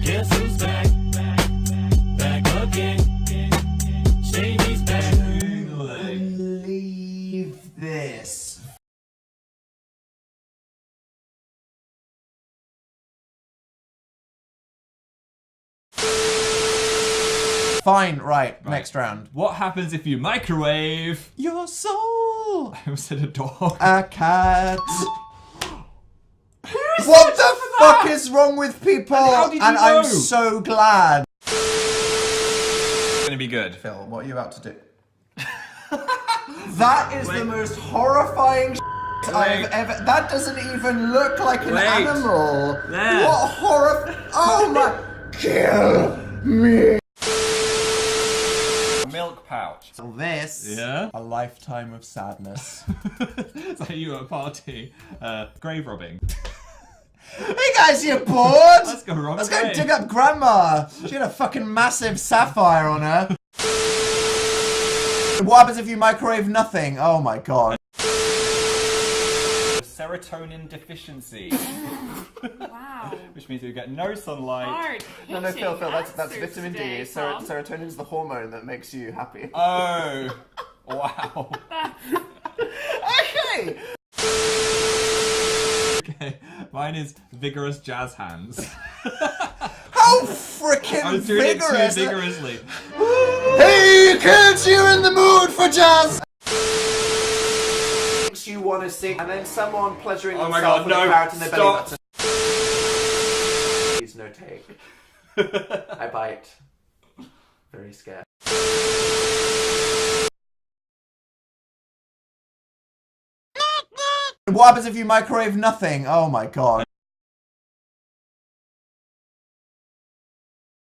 Guess who's back? Back again. Shady's back. Believe this. Fine, right, next round. What happens if you microwave Your soul. I almost said a dog. A cat. What the fuck is wrong with people? How did you And know? I'm so glad. It's gonna be good. Phil, what are you about to do? That is the most horrifying I've ever. That doesn't even look like an animal. There. What horror? Oh my! Kill me. Milk pouch. So this. Yeah? A lifetime of sadness. It's like you at a party, grave robbing. Hey guys, you bored? Let's go wrong Let's go way. dig up Grandma. She had a fucking massive sapphire on her. What happens if you microwave nothing? Oh my god. Serotonin deficiency. Wow. Which means you get no sunlight. Hard. No, Phil, that's answers vitamin D. today, Tom. Serotonin is the hormone that makes you happy. Oh. Wow. Okay. Okay. Mine is vigorous jazz hands. How freaking I was doing vigorous! it too vigorously. Hey kids, you're in the mood for jazz. You want to sing, and then someone pleasuring Oh my themselves God, with a no, carrot in their belly stop. button. Please no take. I bite. Very scared. What happens if you microwave nothing? Oh my god.